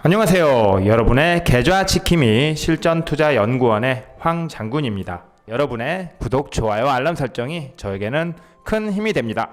안녕하세요. 여러분의 계좌 지킴이 실전투자연구원의 황장군입니다. 여러분의 구독, 좋아요, 알람 설정이 저에게는 큰 힘이 됩니다.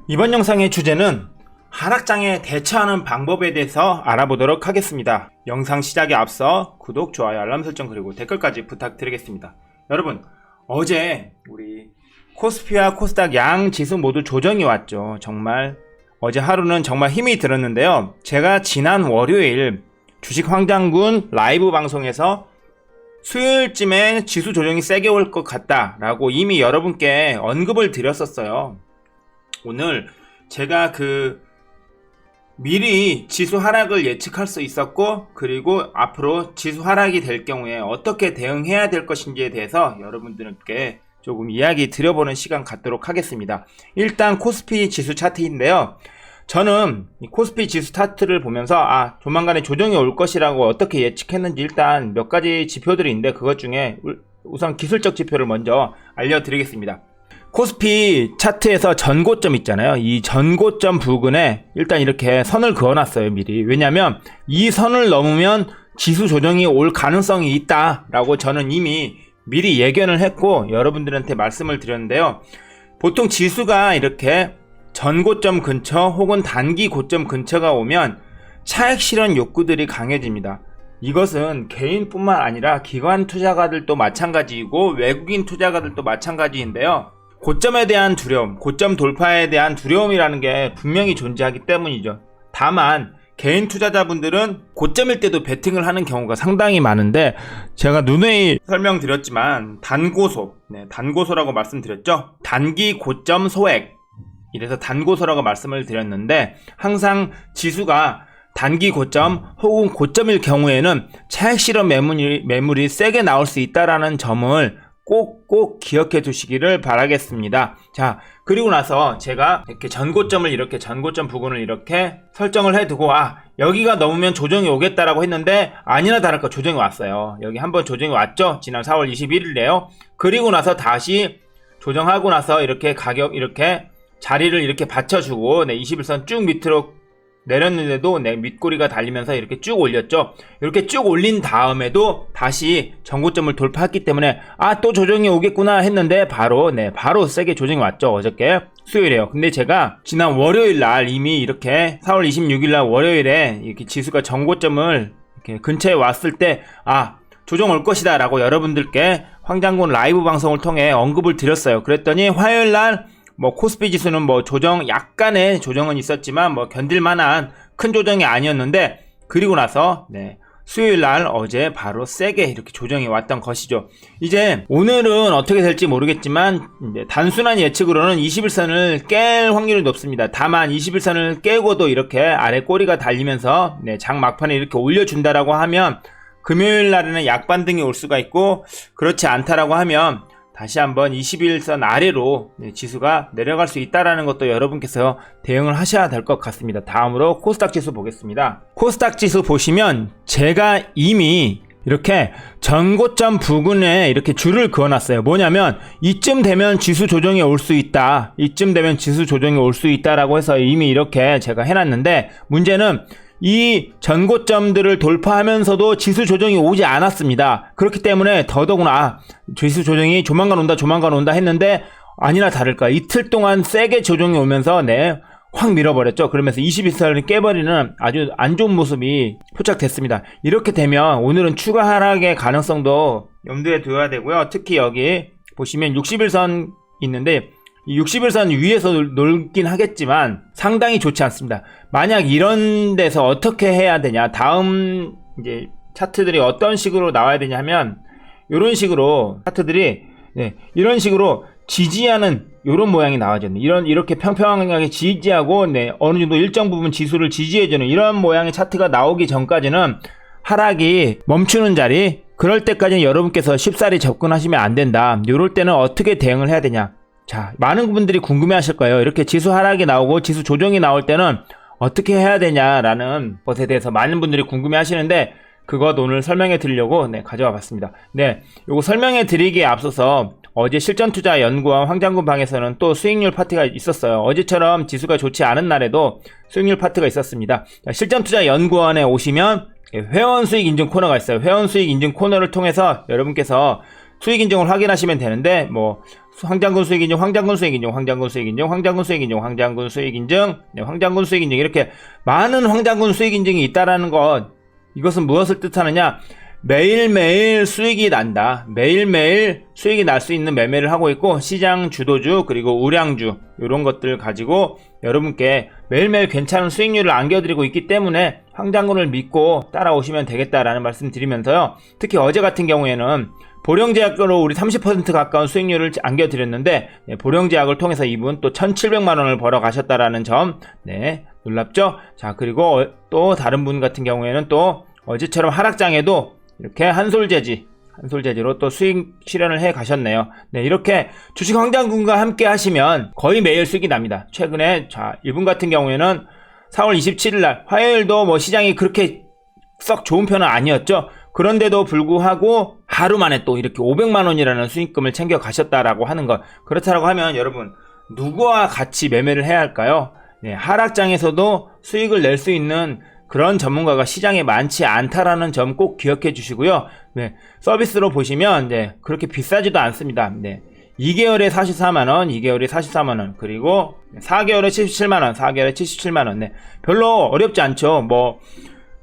이번 영상의 주제는 하락장에 대처하는 방법에 대해서 알아보도록 하겠습니다. 영상 시작에 앞서 구독, 좋아요, 알람 설정 그리고 댓글까지 부탁드리겠습니다. 여러분, 어제 우리 코스피와 코스닥 양 지수 모두 조정이 왔죠. 정말 어제 하루는 정말 힘이 들었는데요. 제가 지난 월요일 주식 황장군 라이브 방송에서 수요일쯤에 지수 조정이 세게 올 것 같다 라고 이미 여러분께 언급을 드렸었어요. 오늘 제가 미리 지수 하락을 예측할 수 있었고, 그리고 앞으로 지수 하락이 될 경우에 어떻게 대응해야 될 것인지에 대해서 여러분들께 조금 이야기 드려보는 시간 갖도록 하겠습니다. 일단 코스피 지수 차트인데요. 저는 이 코스피 지수 차트를 보면서 조만간에 조정이 올 것이라고 어떻게 예측했는지 일단 몇 가지 지표들이 있는데, 그것 중에 우선 기술적 지표를 먼저 알려드리겠습니다. 코스피 차트에서 전고점 있잖아요. 이 전고점 부근에 일단 이렇게 선을 그어놨어요, 미리. 왜냐면 이 선을 넘으면 지수 조정이 올 가능성이 있다라고 저는 이미 미리 예견을 했고 여러분들한테 말씀을 드렸는데요. 보통 지수가 이렇게 전고점 근처 혹은 단기 고점 근처가 오면 차익 실현 욕구들이 강해집니다. 이것은 개인뿐만 아니라 기관 투자가들도 마찬가지이고 외국인 투자가들도 마찬가지인데요. 고점에 대한 두려움, 고점 돌파에 대한 두려움이라는 게 분명히 존재하기 때문이죠. 다만 개인 투자자분들은 고점일 때도 베팅을 하는 경우가 상당히 많은데, 제가 누누이 설명드렸지만 단고소, 단고소라고 말씀드렸죠. 단기 고점 소액, 이래서 단고소라고 말씀을 드렸는데, 항상 지수가 단기 고점 혹은 고점일 경우에는 차익 실현 매물이 세게 나올 수 있다라는 점을 꼭 기억해 두시기를 바라겠습니다. 자, 그리고 나서 제가 이렇게 전고점 부근을 이렇게 설정을 해두고 여기가 넘으면 조정이 오겠다라고 했는데, 아니나 다를까 조정이 왔어요. 여기 한번 조정이 왔죠. 지난 4월 21일에요. 그리고 나서 다시 조정하고 나서 이렇게 가격 이렇게 자리를 이렇게 받쳐주고 21선 쭉 밑으로 내렸는데도 밑꼬리가 달리면서 이렇게 쭉 올렸죠. 이렇게 쭉 올린 다음에도 다시 전고점을 돌파했기 때문에 또 조정이 오겠구나 했는데 바로 세게 조정이 왔죠. 어저께 수요일에요. 근데 제가 지난 월요일 날 이미 이렇게 4월 26일 날 월요일에 이렇게 지수가 전고점을 이렇게 근처에 왔을 때 조정 올 것이다 라고 여러분들께 황장군 라이브 방송을 통해 언급을 드렸어요. 그랬더니 화요일 날 코스피 지수는 약간의 조정은 있었지만 견딜만한 큰 조정이 아니었는데, 그리고 나서 수요일날 어제 바로 세게 이렇게 조정이 왔던 것이죠. 이제 오늘은 어떻게 될지 모르겠지만 단순한 예측으로는 21선을 깰 확률이 높습니다. 다만 21선을 깨고도 이렇게 아래 꼬리가 달리면서 장 막판에 이렇게 올려준다라고 하면 금요일날에는 약반등이 올 수가 있고, 그렇지 않다라고 하면 다시 한번 21선 아래로 지수가 내려갈 수 있다라는 것도 여러분께서 대응을 하셔야 될 것 같습니다. 다음으로 코스닥 지수 보겠습니다. 코스닥 지수 보시면 제가 이미 이렇게 전고점 부근에 이렇게 줄을 그어놨어요. 뭐냐면 이쯤 되면 지수 조정이 올 수 있다. 이쯤 되면 지수 조정이 올 수 있다라고 해서 이미 이렇게 제가 해놨는데, 문제는 이 전고점들을 돌파하면서도 지수 조정이 오지 않았습니다. 그렇기 때문에 더더구나 지수 조정이 조만간 온다 했는데, 아니나 다를까 이틀 동안 세게 조정이 오면서 확 밀어버렸죠. 그러면서 21선을 깨버리는 아주 안 좋은 모습이 포착됐습니다. 이렇게 되면 오늘은 추가 하락의 가능성도 염두에 두어야 되고요. 특히 여기 보시면 61선 있는데, 이 61선 위에서 놀긴 하겠지만 상당히 좋지 않습니다. 만약 이런 데서 어떻게 해야 되냐, 다음 이제 차트들이 어떤 식으로 나와야 되냐 하면, 이런 식으로 차트들이 이런 식으로 지지하는 이런 모양이 나와줘요. 이렇게 평평하게 지지하고 어느 정도 일정 부분 지수를 지지해주는 이런 모양의 차트가 나오기 전까지는 하락이 멈추는 자리, 그럴 때까지는 여러분께서 쉽사리 접근하시면 안 된다. 이럴 때는 어떻게 대응을 해야 되냐. 자, 많은 분들이 궁금해 하실 거예요. 이렇게 지수 하락이 나오고 지수 조정이 나올 때는 어떻게 해야 되냐라는 것에 대해서 많은 분들이 궁금해 하시는데, 그것 오늘 설명해 드리려고 가져와 봤습니다. 요거 설명해 드리기에 앞서서 어제 실전투자연구원 황장군 방에서는 또 수익률 파티가 있었어요. 어제처럼 지수가 좋지 않은 날에도 수익률 파트가 있었습니다. 실전투자연구원에 오시면 회원 수익 인증 코너가 있어요. 회원 수익 인증 코너를 통해서 여러분께서 수익 인증을 확인하시면 되는데, 뭐 황장군 수익 인증, 황장군 수익 인증, 황장군 수익 인증, 황장군 수익 인증, 황장군 수익 인증, 네, 황장군 수익 인증, 이렇게 많은 황장군 수익 인증이 있다라는 것, 이것은 무엇을 뜻하느냐? 매일매일 수익이 난다. 매일매일 수익이 날 수 있는 매매를 하고 있고, 시장 주도주 그리고 우량주 이런 것들 가지고 여러분께 매일매일 괜찮은 수익률을 안겨드리고 있기 때문에 황장군을 믿고 따라오시면 되겠다라는 말씀 드리면서요. 특히 어제 같은 경우에는 보령제약으로 우리 30% 가까운 수익률을 안겨드렸는데, 네, 보령제약을 통해서 이분 또 1,700만원을 벌어 가셨다라는 점, 네, 놀랍죠? 자, 그리고 또 다른 분 같은 경우에는 또 어제처럼 하락장에도 이렇게 한솔재지로 또 수익 실현을 해 가셨네요. 네, 이렇게 주식 황장군과 함께 하시면 거의 매일 수익이 납니다. 최근에, 자, 이분 같은 경우에는 4월 27일날 화요일도 뭐 시장이 그렇게 썩 좋은 편은 아니었죠. 그런데도 불구하고 하루 만에 또 이렇게 500만원이라는 수익금을 챙겨 가셨다라고 하는 것. 그렇다라고 하면 여러분, 누구와 같이 매매를 해야 할까요? 네, 하락장에서도 수익을 낼 수 있는 그런 전문가가 시장에 많지 않다라는 점 꼭 기억해 주시고요. 네, 서비스로 보시면, 네, 그렇게 비싸지도 않습니다. 네, 2개월에 44만원, 2개월에 44만원, 그리고 4개월에 77만원, 4개월에 77만원. 네, 별로 어렵지 않죠. 뭐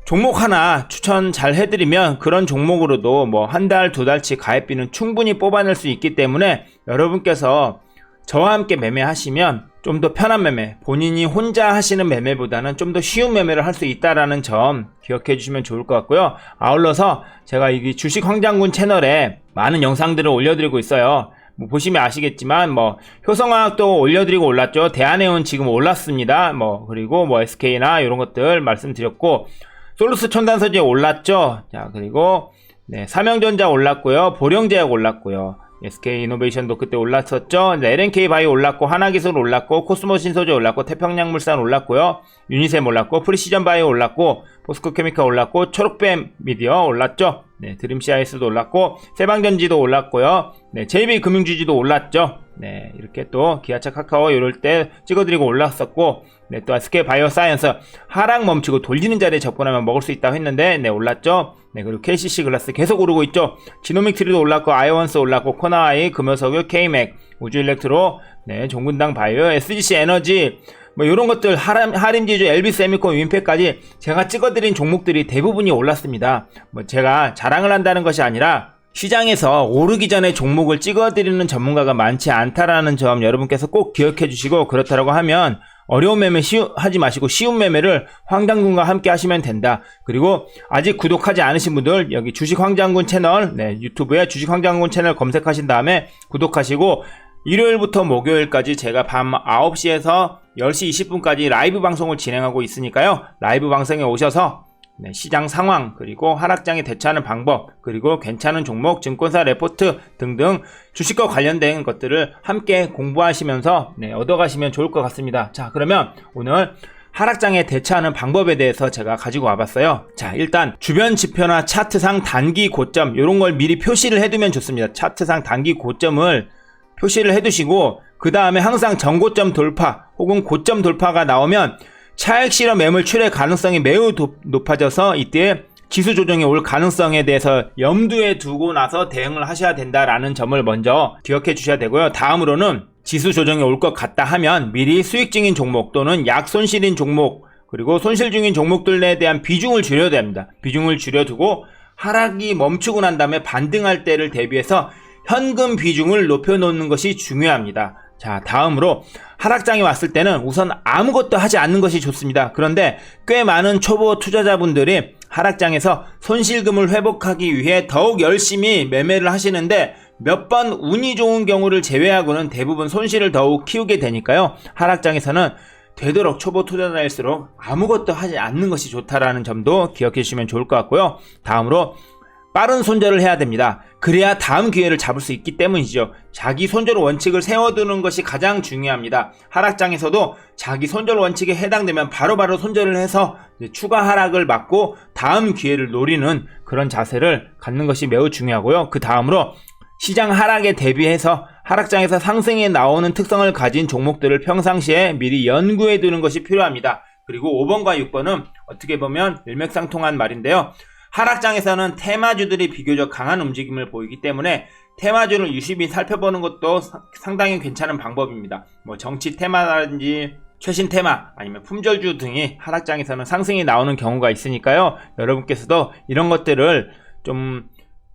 종목 하나 추천 잘 해드리면 그런 종목으로도 뭐 한 달, 두 달치 가입비는 충분히 뽑아낼 수 있기 때문에 여러분께서 저와 함께 매매하시면 좀 더 편한 매매, 본인이 혼자 하시는 매매보다는 좀 더 쉬운 매매를 할 수 있다라는 점 기억해 주시면 좋을 것 같고요. 아울러서 제가 이 주식 황장군 채널에 많은 영상들을 올려드리고 있어요. 뭐 보시면 아시겠지만 뭐 효성화학도 올려드리고 올랐죠. 대한해운 지금 올랐습니다. 뭐 그리고 뭐 SK나 이런 것들 말씀드렸고, 솔루스 첨단소재 올랐죠. 자, 그리고 네, 삼형전자 올랐고요. 보령제약 올랐고요. SK이노베이션도 그때 올랐었죠. LNK 바이오 올랐고, 하나기술 올랐고, 코스모 신소재 올랐고, 태평양물산 올랐고요. 유니셈 올랐고, 프리시전 바이오 올랐고, 포스코 케미칼 올랐고, 초록뱀 미디어 올랐죠. 네, 드림 CIS도 올랐고, 세방전지도 올랐고요. 네, JB금융주지도 올랐죠. 네, 이렇게 또 기아차 카카오 이럴 때 찍어드리고 올랐었고, 네, 또 SK 바이오사이언스 하락 멈추고 돌리는 자리에 접근하면 먹을 수 있다고 했는데, 네, 올랐죠. 네, 그리고 KCC 글라스 계속 오르고 있죠. 지노믹트리도 올랐고, 아이원스 올랐고, 코나아이, 금요석유, K맥, 우주일렉트로, 네, 종근당 바이오, SGC 에너지, 뭐 이런 것들, 하림지주, LB세미콘, 윈팩까지 제가 찍어드린 종목들이 대부분이 올랐습니다. 뭐 제가 자랑을 한다는 것이 아니라 시장에서 오르기 전에 종목을 찍어드리는 전문가가 많지 않다라는 점 여러분께서 꼭 기억해 주시고, 그렇다고 하면 어려운 매매 하지 마시고 쉬운 매매를 황장군과 함께 하시면 된다. 그리고 아직 구독하지 않으신 분들 여기 주식 황장군 채널, 네, 유튜브에 주식 황장군 채널 검색하신 다음에 구독하시고, 일요일부터 목요일까지 제가 밤 9시에서 10시 20분까지 라이브 방송을 진행하고 있으니까요. 라이브 방송에 오셔서 네, 시장 상황, 그리고 하락장에 대처하는 방법, 그리고 괜찮은 종목, 증권사 레포트 등등 주식과 관련된 것들을 함께 공부하시면서 네, 얻어가시면 좋을 것 같습니다. 자, 그러면 오늘 하락장에 대처하는 방법에 대해서 제가 가지고 와봤어요. 자, 일단 주변 지표나 차트상 단기 고점 이런 걸 미리 표시를 해두면 좋습니다. 차트상 단기 고점을 표시를 해두시고, 그 다음에 항상 전고점 돌파 혹은 고점 돌파가 나오면 차익 실현 매물 출회 가능성이 매우 높아져서 이때 지수 조정이 올 가능성에 대해서 염두에 두고 나서 대응을 하셔야 된다라는 점을 먼저 기억해 주셔야 되고요. 다음으로는 지수 조정이 올 것 같다 하면 미리 수익 중인 종목 또는 약손실인 종목, 그리고 손실 중인 종목들에 대한 비중을 줄여야 됩니다. 비중을 줄여두고 하락이 멈추고 난 다음에 반등할 때를 대비해서 현금 비중을 높여놓는 것이 중요합니다. 자, 다음으로 하락장이 왔을 때는 우선 아무것도 하지 않는 것이 좋습니다. 그런데 꽤 많은 초보 투자자분들이 하락장에서 손실금을 회복하기 위해 더욱 열심히 매매를 하시는데 몇 번 운이 좋은 경우를 제외하고는 대부분 손실을 더욱 키우게 되니까요. 하락장에서는 되도록 초보 투자자일수록 아무것도 하지 않는 것이 좋다라는 점도 기억해 주시면 좋을 것 같고요. 다음으로 빠른 손절을 해야 됩니다. 그래야 다음 기회를 잡을 수 있기 때문이죠. 자기 손절 원칙을 세워두는 것이 가장 중요합니다. 하락장에서도 자기 손절 원칙에 해당되면 바로바로 손절을 해서 추가 하락을 막고 다음 기회를 노리는 그런 자세를 갖는 것이 매우 중요하고요. 그 다음으로 시장 하락에 대비해서 하락장에서 상승에 나오는 특성을 가진 종목들을 평상시에 미리 연구해 두는 것이 필요합니다. 그리고 5번과 6번은 어떻게 보면 일맥상통한 말인데요. 하락장에서는 테마주들이 비교적 강한 움직임을 보이기 때문에 테마주를 유심히 살펴보는 것도 상당히 괜찮은 방법입니다. 뭐 정치 테마라든지 최신 테마 아니면 품절주 등이 하락장에서는 상승이 나오는 경우가 있으니까요. 여러분께서도 이런 것들을 좀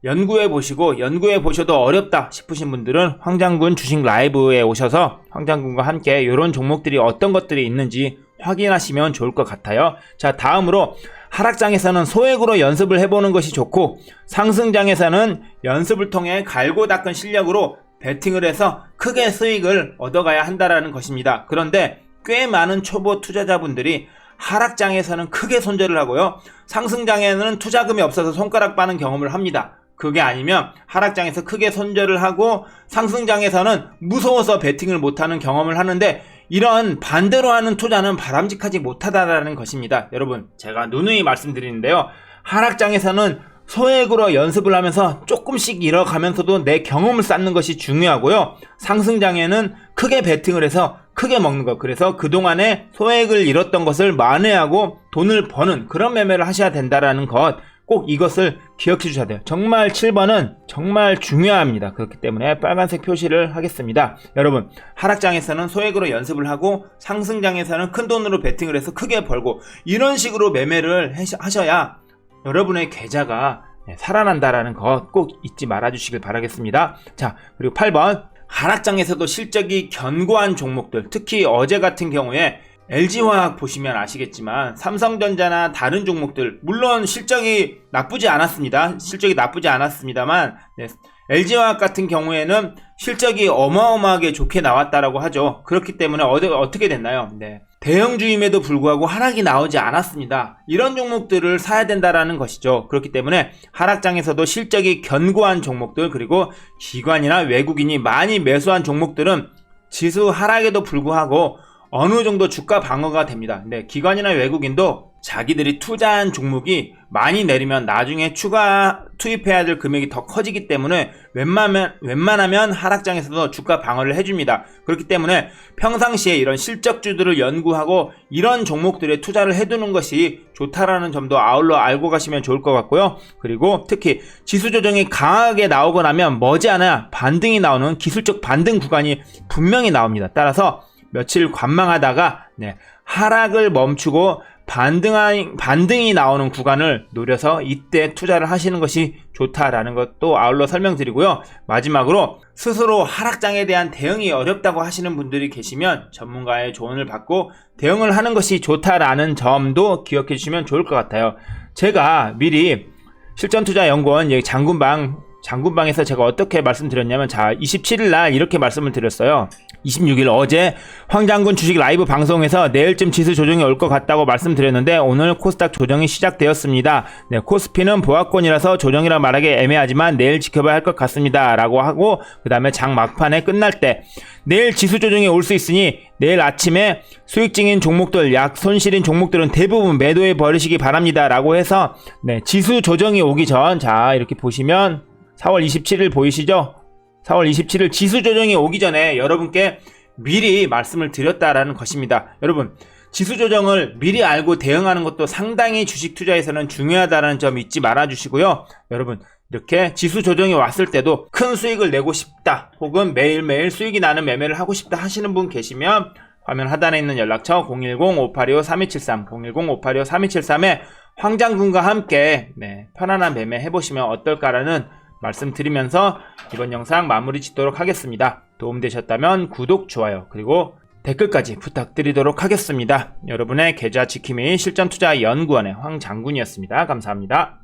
연구해 보시고, 연구해 보셔도 어렵다 싶으신 분들은 황장군 주식 라이브에 오셔서 황장군과 함께 이런 종목들이 어떤 것들이 있는지 확인하시면 좋을 것 같아요. 자, 다음으로 하락장에서는 소액으로 연습을 해보는 것이 좋고, 상승장에서는 연습을 통해 갈고 닦은 실력으로 베팅을 해서 크게 수익을 얻어가야 한다는 것입니다. 그런데 꽤 많은 초보 투자자분들이 하락장에서는 크게 손절을 하고요, 상승장에는 투자금이 없어서 손가락 빠는 경험을 합니다. 그게 아니면 하락장에서 크게 손절을 하고 상승장에서는 무서워서 베팅을 못하는 경험을 하는데, 이런 반대로 하는 투자는 바람직하지 못하다라는 것입니다. 여러분, 제가 누누이 말씀드리는데요, 하락장에서는 소액으로 연습을 하면서 조금씩 잃어가면서도 내 경험을 쌓는 것이 중요하고요, 상승장에는 크게 베팅을 해서 크게 먹는 것, 그래서 그동안에 소액을 잃었던 것을 만회하고 돈을 버는 그런 매매를 하셔야 된다라는 것, 꼭 이것을 기억해 주셔야 돼요. 정말 7번은 정말 중요합니다. 그렇기 때문에 빨간색 표시를 하겠습니다. 여러분, 하락장에서는 소액으로 연습을 하고 상승장에서는 큰 돈으로 베팅을 해서 크게 벌고, 이런 식으로 매매를 하셔야 여러분의 계좌가 살아난다라는 것 꼭 잊지 말아 주시길 바라겠습니다. 자, 그리고 8번, 하락장에서도 실적이 견고한 종목들, 특히 어제 같은 경우에 LG화학 보시면 아시겠지만 삼성전자나 다른 종목들, 물론 실적이 나쁘지 않았습니다만 LG화학 같은 경우에는 실적이 어마어마하게 좋게 나왔다라고 하죠. 그렇기 때문에 어떻게 됐나요? 대형주임에도 불구하고 하락이 나오지 않았습니다. 이런 종목들을 사야 된다라는 것이죠. 그렇기 때문에 하락장에서도 실적이 견고한 종목들, 그리고 기관이나 외국인이 많이 매수한 종목들은 지수 하락에도 불구하고 어느 정도 주가 방어가 됩니다. 근데 기관이나 외국인도 자기들이 투자한 종목이 많이 내리면 나중에 추가 투입해야 될 금액이 더 커지기 때문에 웬만하면 하락장에서도 주가 방어를 해줍니다. 그렇기 때문에 평상시에 이런 실적주들을 연구하고 이런 종목들에 투자를 해두는 것이 좋다라는 점도 아울러 알고 가시면 좋을 것 같고요. 그리고 특히 지수 조정이 강하게 나오고 나면 머지않아 반등이 나오는 기술적 반등 구간이 분명히 나옵니다. 따라서 며칠 관망하다가 하락을 멈추고 반등이 나오는 구간을 노려서 이때 투자를 하시는 것이 좋다라는 것도 아울러 설명드리고요. 마지막으로 스스로 하락장에 대한 대응이 어렵다고 하시는 분들이 계시면 전문가의 조언을 받고 대응을 하는 것이 좋다라는 점도 기억해 주시면 좋을 것 같아요. 제가 미리 실전투자연구원 장군방에서 제가 어떻게 말씀드렸냐면, 자, 27일 날 이렇게 말씀을 드렸어요. 26일 어제 황장군 주식 라이브 방송에서 내일쯤 지수 조정이 올 것 같다고 말씀드렸는데, 오늘 코스닥 조정이 시작되었습니다. 코스피는 보합권이라서 조정이라 말하기 애매하지만 내일 지켜봐야 할 것 같습니다 라고 하고, 그 다음에 장 막판에 끝날 때 내일 지수 조정이 올 수 있으니 내일 아침에 수익증인 종목들, 약 손실인 종목들은 대부분 매도해 버리시기 바랍니다 라고 해서, 지수 조정이 오기 전, 자, 이렇게 보시면 4월 27일 보이시죠? 4월 27일 지수 조정이 오기 전에 여러분께 미리 말씀을 드렸다라는 것입니다. 여러분, 지수 조정을 미리 알고 대응하는 것도 상당히 주식 투자에서는 중요하다는 점 잊지 말아 주시고요. 여러분, 이렇게 지수 조정이 왔을 때도 큰 수익을 내고 싶다, 혹은 매일매일 수익이 나는 매매를 하고 싶다 하시는 분 계시면 화면 하단에 있는 연락처 010-585-3273, 010-585-3273에 황장군과 함께 편안한 매매 해보시면 어떨까라는 말씀드리면서 이번 영상 마무리 짓도록 하겠습니다. 도움되셨다면 구독, 좋아요, 그리고 댓글까지 부탁드리도록 하겠습니다. 여러분의 계좌 지킴이 실전투자연구원의 황장군이었습니다. 감사합니다.